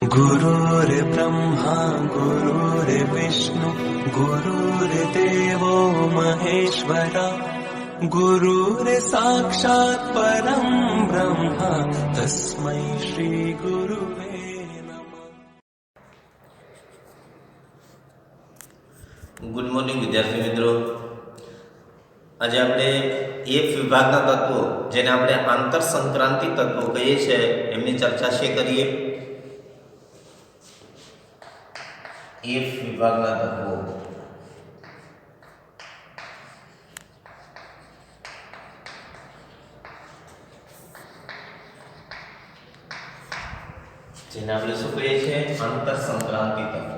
गुरुर्ब्रह्मा गुरुर्विष्णु गुरुर्देवो महेश्वरा गुरुर्साक्षात् परं ब्रह्म तस्मै श्री गुरुवे नमः। ગુડ મોર્નિંગ વિદ્યાર્થી મિત્રો, આજે આપણે એક વિભાગના તત્વો જેને આપણે આંતર સંક્રાંતિ તત્વો કહીએ છીએ એમની ચર્ચા કરીએ. એક વિભાગના તત્વો જેને આપણે શું કહીએ છીએ? આંતર સંક્રાંતિ તત્વો.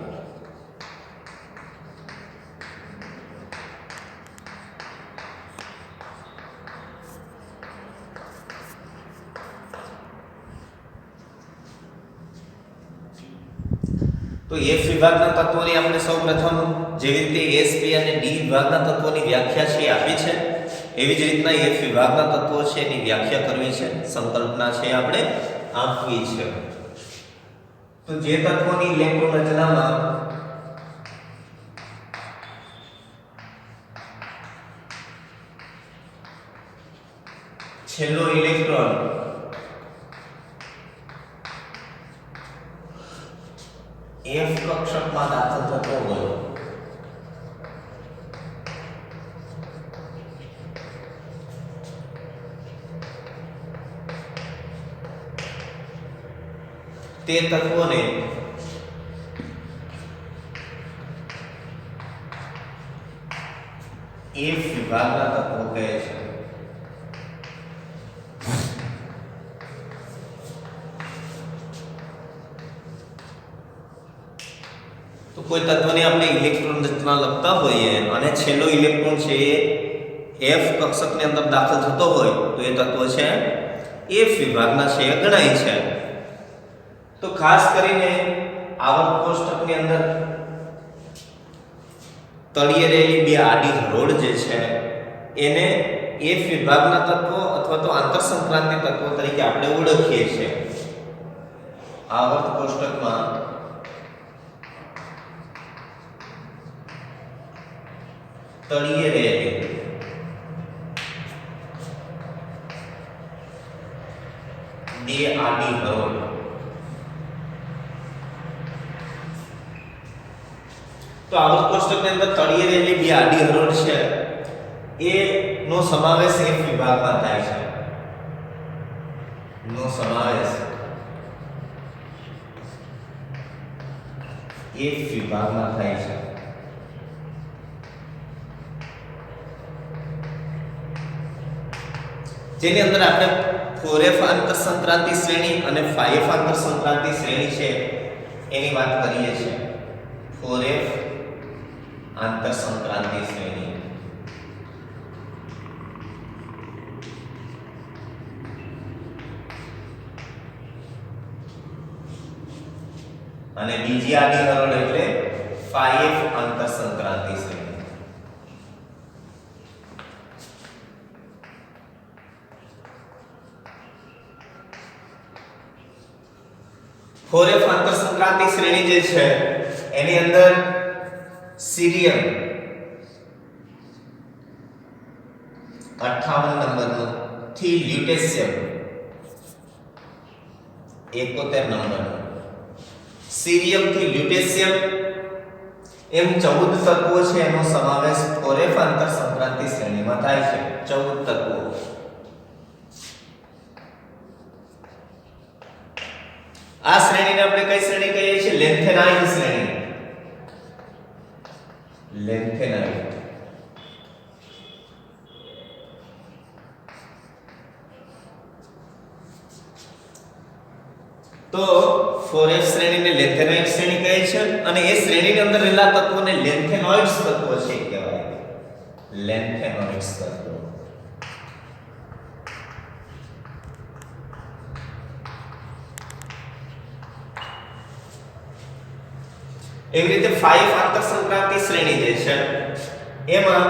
તો એફ વિભાગના તત્વોની આપણે સૌપ્રથમ જેવી રીતે એસપી અને ડી વિભાગના તત્વોની વ્યાખ્યા છે આપી છે, એવી જ રીતના એફ વિભાગના તત્વો છે એની વ્યાખ્યા કરવી છે, સંકલ્પના છે આપણે આપવી છે. તો જે તત્વોની ઇલેક્ટ્રોન રચનામાં છેલ્લો ઇલેક્ટ્રોન F કક્ષકમાં દાખલ થતો હોય તે તત્વોને F વિભાગના તત્વો કહે છે. કોઈ તત્વની આપણે ઇલેક્ટ્રોન રચના લખતા હોઈએ અને છેલ્લો ઇલેક્ટ્રોન છે એ F કક્ષકની અંદર દાખલ થતો હોય તો એ તત્વ છે F વિભાગના છે ગણાય છે. તો ખાસ કરીને આવર્ત કોષ્ટકની અંદર તળિયે રહેલી બે આડી હરોળ જે છે એને F વિભાગના તત્વો અથવા તો આંતર સંક્રાંતિ તત્વો તરીકે આપણે ઓળખીએ છીએ. આવર્ત કોષ્ટકમાં તળિયે રહેલી બે આડી હરોળ તો આવર્ત કોષ્ટકની અંદર તળિયે રહેલી બે આડી હરોળ છે એ નો સમાવેશ F વિભાગમાં થાય છે. નો સમાવેશ F વિભાગમાં થાય છે. જેની અંદર આપણે 4F આંતર સંક્રાંતિ શ્રેણી અને 5F આંતર સંક્રાંતિ શ્રેણી છે એની વાત કરીએ છીએ. 4F આંતર સંક્રાંતિ શ્રેણી અને બીજી આડી હરોળ એટલે 5F આંતર સંક્રાંતિ શ્રેણી. 4F આંતર સંક્રાંતિ શ્રેણી જે છે એની અંદર સીરિયમ 58 નંબરનો થી લ્યુટેશિયમ 71 નંબરનો, સીરિયમ થી લ્યુટેશિયમ એમ 14 તત્વો છે એનો સમાવેશ 4F આંતર સંક્રાંતિ શ્રેણીમાં થાય છે. 14 તત્વો. આ શ્રેણીને આપણે કઈ શ્રેણી કહીએ છીએ? લેન્થેનાઇન શ્રેણી. લેન્થેનાઇન. તો 4F શ્રેણીને લેન્થેનાઇન શ્રેણી કહે છે અને એ શ્રેણીની અંદર રહેલા તત્વોને લેન્થેનોઇડ્સ તત્વો છે કહેવાય. લેન્થેનોઇડ્સ તત્વો. એવી રીતે 5 આંતર સંક્રાંતિ શ્રેણી જે છે એમાં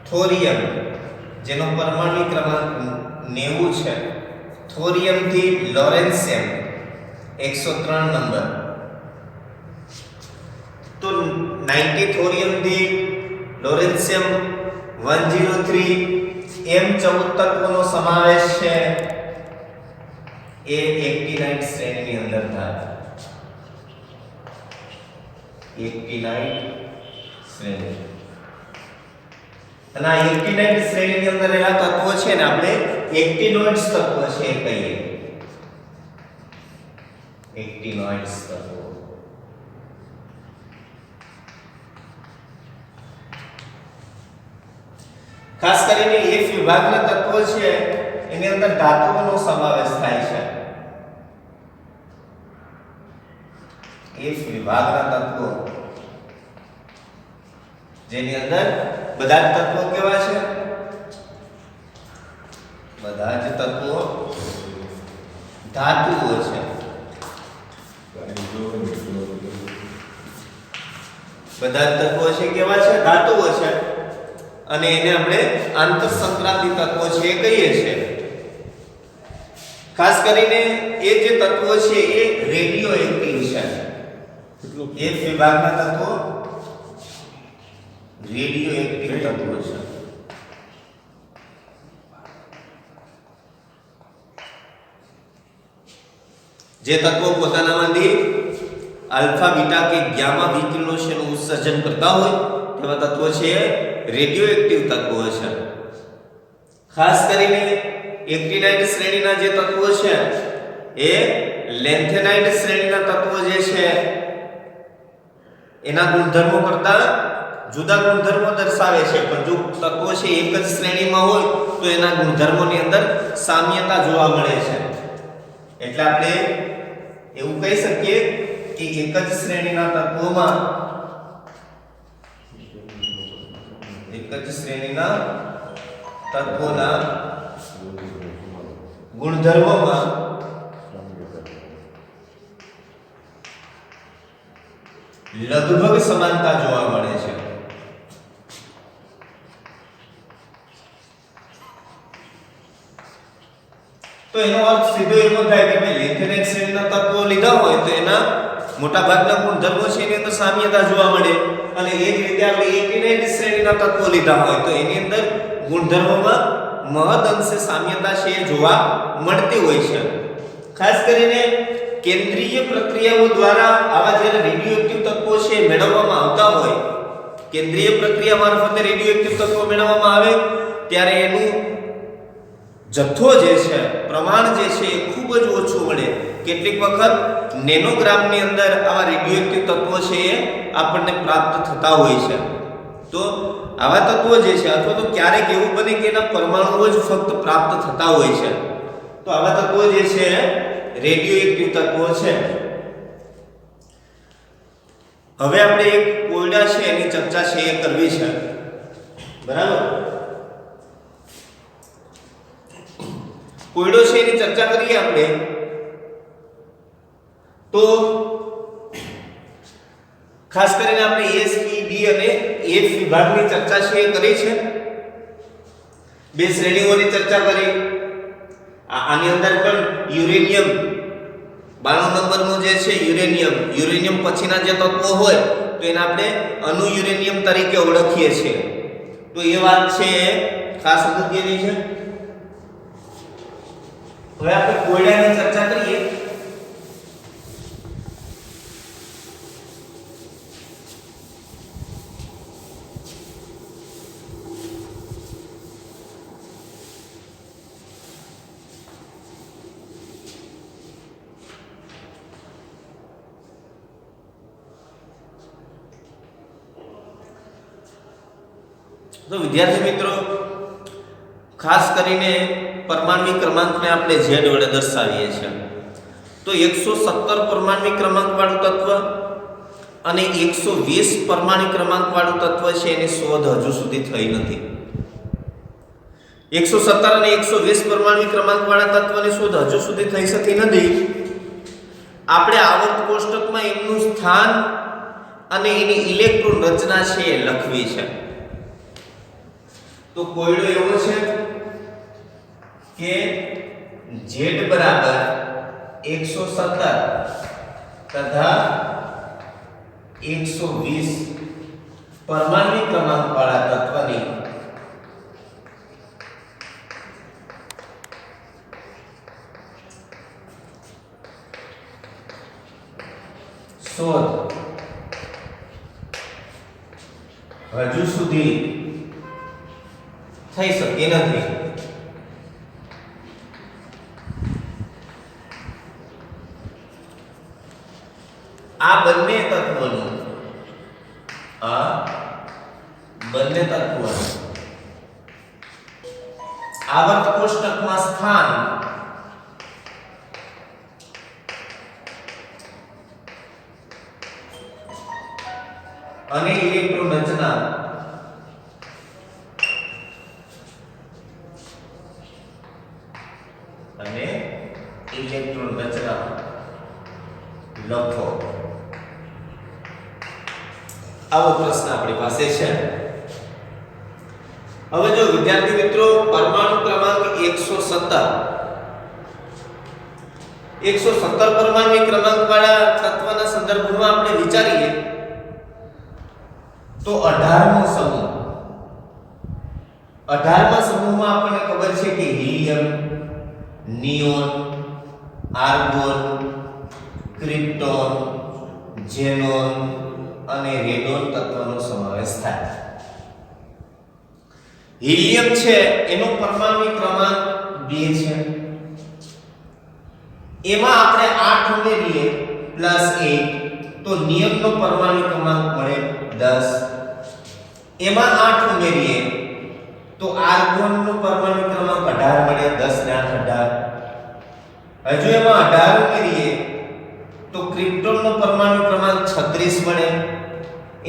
થોરિયમ જેનો પરમાણુ ક્રમાંક 90 છે, થોરિયમ થી લોરેન્સિયમ 103 નંબર. તો 90 થોરિયમ દીઠ લોરેન્સિયમ 103 એમ 14 તત્વોનો સમાવેશ છે એ એક્ટિનાઇટ શ્રેણીની અંદર થાય. એક્ટિનાઇટ શ્રેણી. અને આ એક્ટિનાઇટ શ્રેણીની અંદર રહેલા તત્વો છે ને આપણે એક્ટિનોઇડ્સ તત્વો છે કહીએ. એક્ટિનોઇડ્સ તત્વો. ખાસ કરીને F વિભાગના તત્વો છે એની અંદર ધાતુઓનો સમાવેશ થાય છે. F વિભાગના તત્વો જેની અંદર બધા જ તત્વો કેવા છે? બધા જ તત્વો ધાતુઓ છે. બધા જ તત્વો છે કેવા છે? ધાતુઓ છે. અને એને આપણે આંતરસંક્રાંતિ તત્વો છે કહીએ છીએ. ખાસ કરીને એ જે તત્વો છે એ રેડિયો એક્ટિવ છે. F વિભાગના તત્વો રેડિયો એક્ટિવ તત્વો છે. જે તત્વો પોતાનામાંથી આલ્ફા બીટા કે ગામા વિકિરણોનું ઉત્સર્જન કરતા હોય તેવા તત્વો છે રેડિયો એક્ટિવ તત્વો છે. ખાસ કરીને એક્ટિનાઇટ શ્રેણીના જે તત્વો છે એ લેન્થેનાઇટ શ્રેણીના તત્વો જે છે એના ગુણધર્મો કરતા જુદા ગુણધર્મો દર્શાવે છે. પણ જો તત્વો છે એક જ શ્રેણીમાં હોય તો એના ગુણધર્મોની અંદર સામ્યતા જોવા મળે છે. એટલે આપણે એવું કહી શકીએ કે એક જ શ્રેણીના તત્વોમાં એક જ શ્રેણીના તત્વોના ગુણધર્મોમાં લગભગ સમાનતા જોવા મળે છે. તો એનો અર્થ સીધો એવો થાય કે ભાઈ લેન્થેનાઇટ શ્રેણીના તત્વો લીધા હોય તો એના મોટા ભાગના ગુણધર્મો છે એની અંદર સામ્યતા જોવા મળે. અને એ જ રીતે આપણે એક્ટિનાઇટ શ્રેણીના તત્વો લીધા હોય તો એની અંદર ગુણધર્મોમાં મહદ અંશે સામ્યતા છે જોવા મળતી હોય છે. ખાસ કરીને કેન્દ્રીય પ્રક્રિયાઓ દ્વારા આવા જ્યારે રેડિયોએક્ટિવ તત્વો છે મેળવવામાં આવતા હોય, કેન્દ્રીય પ્રક્રિયા મારફતે રેડિયોએક્ટિવ તત્વો મેળવવામાં આવે ત્યારે એનું જથ્થો જે છે, પ્રમાણ જે છે એ ખૂબ જ ઓછું મળે. કેટલીક વખત નેનોગ્રામની અંદર આવા રેડિયોએક્ટિવ તત્વો છે એ આપણને પ્રાપ્ત થતા હોય છે. તો આવા તત્વો જે છે અથવા તો ક્યારેક એવું બને કે એના પરમાણુઓ જ ફક્ત પ્રાપ્ત થતા હોય છે. તો આવા તત્વો જે છે રેડિયોએક્ટિવ તત્વો છે. હવે આપણે એક કોયડા છે એની ચર્ચા છે એ કરવી છે. બરાબર? કોયડો છે એની ચર્ચા કરીએ આપણે તો ખાસ કરીને આપણે S, E, D અને F વિભાગની ચર્ચા છે એ કરી છે. બે શ્રેણીઓની ચર્ચા કરી. આની અંદર પણ યુરેનિયમ 92 નંબરનું જે છે યુરેનિયમ પછીના જે તત્વો હોય તો એને આપણે અણુ યુરેનિયમ તરીકે ઓળખીએ છીએ. તો એ વાત છે ખાસ અગત્યની છે. હવે આપણે કોયડાની ચર્ચા કરીએ. તો વિદ્યાર્થી મિત્રો, ખાસ કરીને પરમાણ્વિક ક્રમાંકને આપણે Z વડે દર્શાવીએ છીએ. તો 117 પરમાણ્વિક ક્રમાંક વાળું તત્વ અને 120 પરમાણ્વિક ક્રમાંક વાળું તત્વ છે એની શોધ હજુ સુધી થઈ નથી. 117 અને 120 પરમાણ્વિક ક્રમાંક વાળા તત્વની શોધ હજુ સુધી થઈ શકી નથી. આપણે આવર્ત કોષ્ટકમાં એમનું સ્થાન અને એની ઇલેક્ટ્રોન રચના છે એ લખવી છે. તો કોયડો એવો છે કે Z બરાબર 117 તથા 120 પરમાણ્વિક ક્રમાંક વાળા તત્વની શોધ હજુ સુધી થઈ શકી નથી. આ બંને તત્વોનું આવર્ત કોષ્ટકમાં સ્થાન અને ઇલેક્ટ્રોન રચના લખો. આવો પ્રશ્ન આપણી પાસે છે. હવે જો વિદ્યાર્થી મિત્રો પરમાણુ ક્રમાંક 117 પરમાણુ ક્રમાંક વાળા તત્વના સંદર્ભમાં આપણે વિચારીએ તો 18મો સમૂહ 18મા સમૂહમાં આપણને ખબર છે કે helium, neon, argon, krypton, xenon અને રેડોન તત્વનો સમાવેશ થાય. હિલિયમ છે એનો પરમાણુ ક્રમાંક 2 છે. એમાં આપણે 8 ઉમેરીએ +8 તો નિયમનો પરમાણુ ક્રમાંક મળે 10. એમાં 8 ઉમેરીએ તો આર્ગોનનો પરમાણુ ક્રમાંક 18 મળે. 10 ને 8 18. હજુ એમાં 18 ઉમેરીએ તો ક્રિપ્ટોનનો પરમાણુ ક્રમાંક 36 મળે.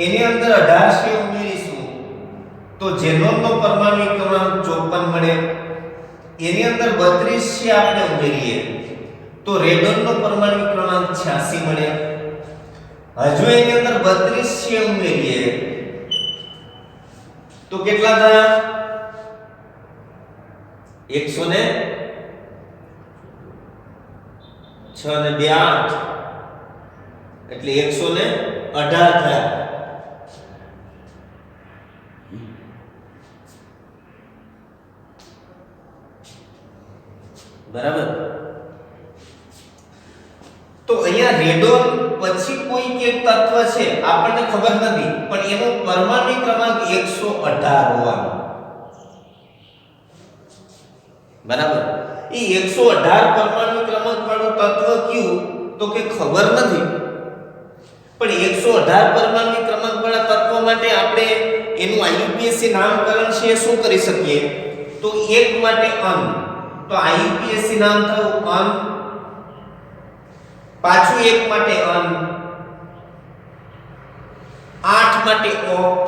એની અંદર 18 છે ઉમેરીશું તો ઝેનોનનો પરમાણુ ક્રમાંક 54 મળે. એની અંદર 32 છે આપણે ઉમેરીએ તો રેડોનનો પરમાણુ ક્રમાંક 86 મળે. હજુ એની અંદર 32 છે ઉમેરીએ તો કેટલા થયા? 106 ને 2 8 એટલે 118 થયા. બરાબર. તો અહીંયા રેડોન પછી કોઈ કે તત્વ છે આપણને ખબર નથી પણ એનો પરમાણુ ક્રમાંક 118 હોવાનો. બરાબર. એ 118 પરમાણુ ક્રમાંક વાળું તત્વ કયું તો કે ખબર નથી પણ 118 પરમાણુ ક્રમાંક વાળા તત્વ માટે આપણે એનું આઈયુપીએસસી નામકરણ છે શું કરી શકીએ તો 1 માટે અન તો આઈયુપીએસસી નામ થયું અન, પાછું 1 માટે અન, 8 માટે ઓક્ટ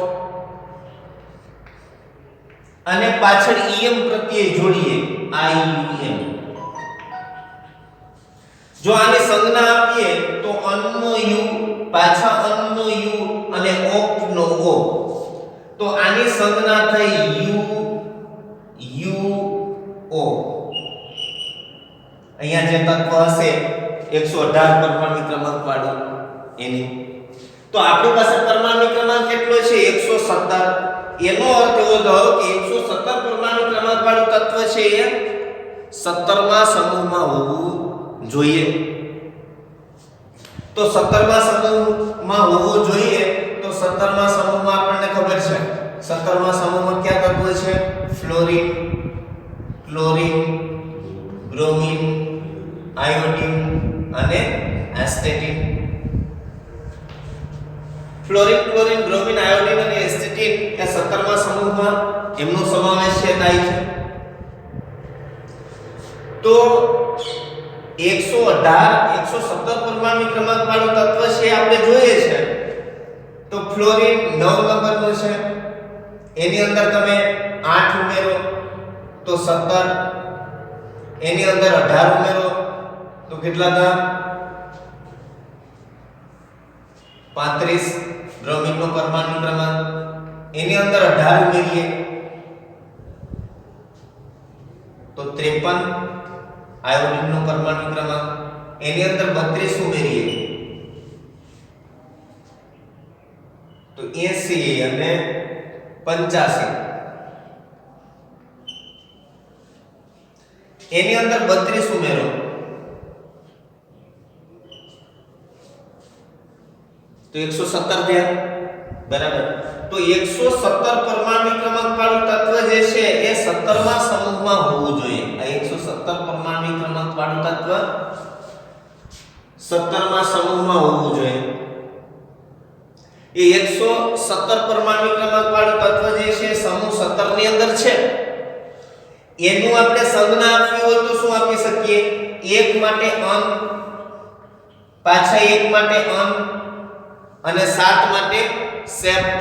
અને પાછળ ઈએમ પ્રત્યય જોડીએ આઈયુએમ. જો આને સંજ્ઞા આપીએ તો અનનો યુ, પાછા અનનો યુ અને ઓક્ટનો ઓ તો આની સંજ્ઞા થઈ યુ યુ ઓ. અહીંયા જે તત્વ હશે 118 પરમાણુ ક્રમાંક વાળું એની તો આપણી પાસે પરમાણુ ક્રમાંક કેટલો છે 117. એનો અર્થ એવો થયો કે 117 પરમાણુ ક્રમાંક વાળું તત્વ છે એ 17મા સમૂહમાં હોવું જોઈએ. તો 17મા સમૂહમાં હોવું જોઈએ તો 17મા સમૂહમાં આપણને ખબર છે 17મા સમૂહમાં કયા તત્વો છે? ફ્લોરિન, ક્લોરિન, બ્રોમિન, આયોડિન અને એસ્ટેટિન. ફ્લોરિન, ક્લોરિન, બ્રોમિન, આયોડિન અને એસ્ટેટિન એ 17મા સમૂહમાં એમનો સમાવેશ થાય છે. તો 117 પરમાણુ ક્રમાંક વાળું તત્વ છે આપણે જોઈએ છે તો ફ્લોરિન 9 નંબરનો છે. એની અંદર તમે 8 ઉમેરો તો 17. એની અંદર 18 ઉમેરો તો કેટલા થયા? 35. બ્રોમિનનો પરમાણુ ક્રમાંક એની અંદર 18 ઉમેરીએ તો 53. આયોડિનનો પરમાણુ ક્રમાંક એની અંદર 32 ઉમેરીએ તો 80 અને 85 એની અંદર 32 ઉમેરો તો 117 થયા બરાબર તો 117 પરમાણુ ક્રમાંક વાળું તત્વ જે છે એ 17મા સમૂહમાં હોવું જોઈએ આ 117 પરમાણુ ક્રમાંક વાળું તત્વ 17મા સમૂહમાં હોવું જોઈએ એ 117 પરમાણુ ક્રમાંક વાળું તત્વ જે છે સમૂહ 17 ની અંદર છે એનું આપણે સંજ્ઞા આપવી હોય તો શું આપી શકીએ 1 માટે અન પાછા 1 માટે અન અને 7 માટે સેપ્ટ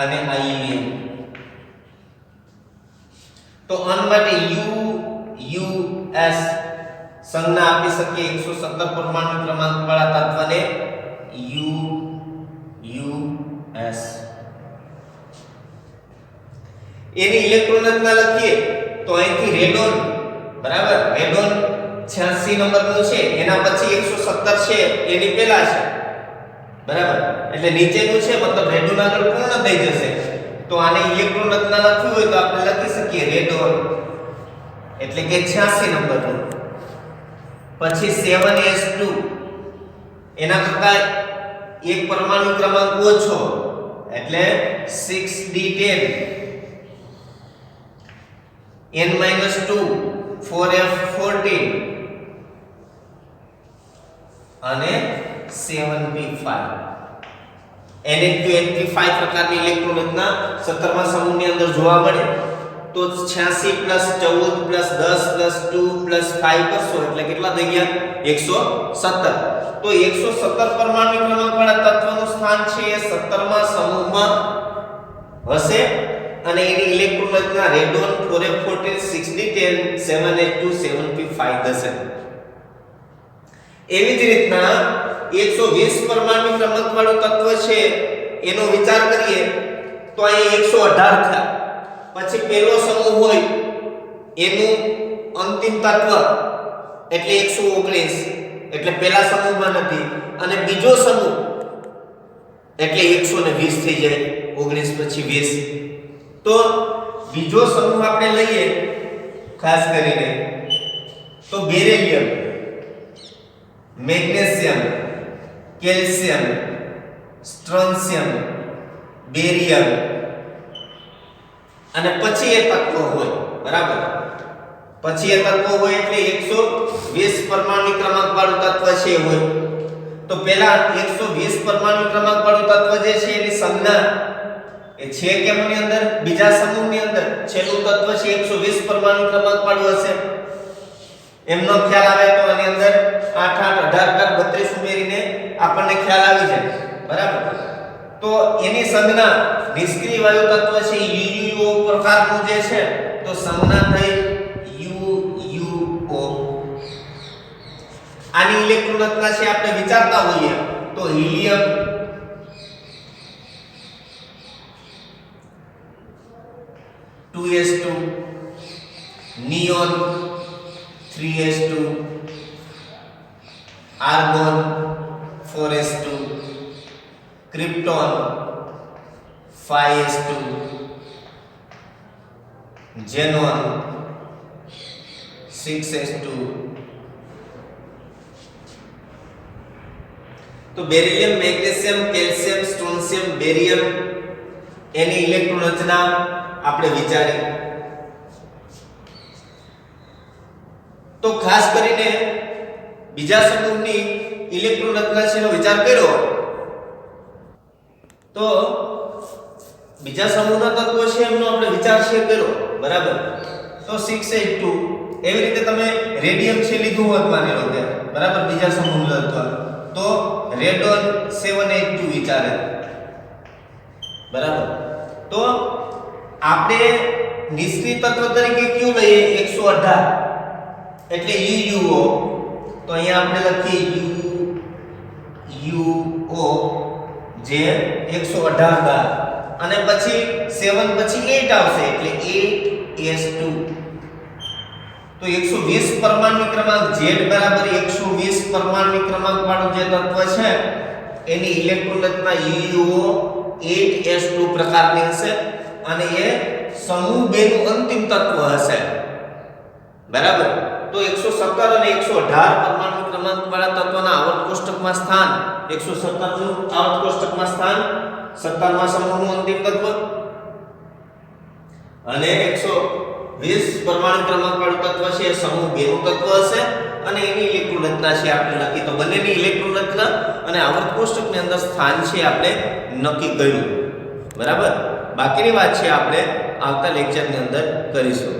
અને આઈયુએમ તો અન માટે યુએસ સંજ્ઞા આપી શકીએ 117 પરમાણુ ક્રમાંક વાળા તત્વને યુએસ એની ઇલેક્ટ્રોન રચના લખીએ તો અહીંથી રેડોન બરાબર રેડોન 86 નંબરનું છે એના પછી 117 છે એની પહેલા છે બરાબર એટલે નીચેનું છે મતલબ રેડોન આગળ પૂર્ણ થઈ જશે તો આને ઇલેક્ટ્રોન રચના લખવી હોય તો આપણે લખી શકીએ રેડોન એટલે કે 86 નંબરનું પછી 7s2 એના કરતા એક પરમાણુ ક્રમાંક ઓછો એટલે 6d10 n-2 4f14 અને 7p5 n-2 પ્રકારની ઇલેક્ટ્રોન રચના 17મા સમૂહની અંદર જોવા મળે તો 86 14 10 2 5 કરશો એટલે કેટલા થઈ ગયા 117 તો 117 પરમાણુ ક્રમાંક વાળા તત્વનું સ્થાન છે એ 17મા સમૂહમાં હશે અને એની ઇલેક્ટ્રોન રચના radon 4f14 6d10 7s2 7p5 થશે એવી જ રીતના 120 પરમાણુ ક્રમાંક વાળું તત્વ છે એનો વિચાર કરીએ તો અહીં 118 થયા પછી પહેલો સમૂહ હોય એનું અંતિમ તત્વ એટલે 119 એટલે પહેલા સમૂહમાં નથી અને બીજો સમૂહ એટલે 120 થઈ જાય 19 પછી 20 તો બીજો સમૂહ આપણે લઈએ ખાસ કરીને તો બેરિલિયમ મેગ્નેશિયમ કેલ્શિયમ સ્ટ્રોન્શિયમ બેરિયમ અને પછી એ તત્વો હોય બરાબર પછી એ તત્વો હોય એટલે 120 પરમાણુ ક્રમાંક વાળું તત્વ છે હોય તો પહેલા 120 પરમાણુ ક્રમાંક વાળું તત્વ જે છે એની સંજ્ઞા એ છે કેમની અંદર બીજા સમૂહની અંદર છેલ્લું તત્વ છે 120 પરમાણુ ક્રમાંક વાળું હશે એમનો ખ્યાલ આવે તો આની અંદર 8 8 18 32 ઉમેરીને આપણને ખ્યાલ આવી જાય બરાબર તો એની સંજ્ઞા નિષ્ક્રિય વાયુ તત્વ છે યુયુઓ પ્રકારનું જે છે તો સંજ્ઞા થઈ યુયુઓ આની ઇલેક્ટ્રોન રચના છે આપણે વિચારતા હોઈએ તો helium (2s2) neon 3s2 argon 4s2 krypton 5s2 xenon 6s2 તો બેરિલિયમ મેગ્નેશિયમ કેલ્શિયમ સ્ટ્રોન્શિયમ બેરિયમ એની ઇલેક્ટ્રોન રચના આપણે વિચારી તો ખાસ કરીને બીજા સમૂહની ઇલેક્ટ્રોન રચના છે એનો વિચાર કર્યો તો બીજા સમૂહના તત્વો છે એમનો આપણે વિચાર શેર કર્યો બરાબર તો 6s2 એવી રીતે તમે રેડિયમ છે લીધું હોત માની લો કે બરાબર બીજા સમૂહનું તત્વ તો રેડોન 7s2 વિચારે બરાબર તો આપણે નિષ્ક્રિય તત્વ તરીકે કયું લઈએ 118 એટલે યુયુઓ તો અહીંયા આપણે લખીએ યુઓ જે 118 દા અને પછી 7 પછી 8 આવશે એટલે 8s2 તો તો 120 પરમાણુ ક્રમાંક Z બરાબર 120 પરમાણુ ક્રમાંક વાળું જે તત્વ છે એની ઇલેક્ટ્રોન રચના UO8S2 પ્રકારની હશે અને એ સમૂહ 2 નું અંતિમ તત્વ હશે બરાબર તો 117 અને 118 પરમાણુ ક્રમાંક વાળા તત્વના આવર્ત કોષ્ટકમાં સ્થાન 117 નું આવર્ત કોષ્ટકમાં સ્થાન 17મા સમૂહનું અંતિમ તત્વ અને 120 પરમાણુ ક્રમાંક વાળું તત્વ છે એ સમૂહ 2 નું તત્વ હશે અને એની ઇલેક્ટ્રોન રચના છે આપણે લખી તો બંનેની ઇલેક્ટ્રોન રચના અને આવર્ત કોષ્ટકની અંદર સ્થાન છે આપણે નક્કી કર્યું બરાબર બાકીની વાત છે આપણે આવતા લેક્ચરની અંદર કરીશું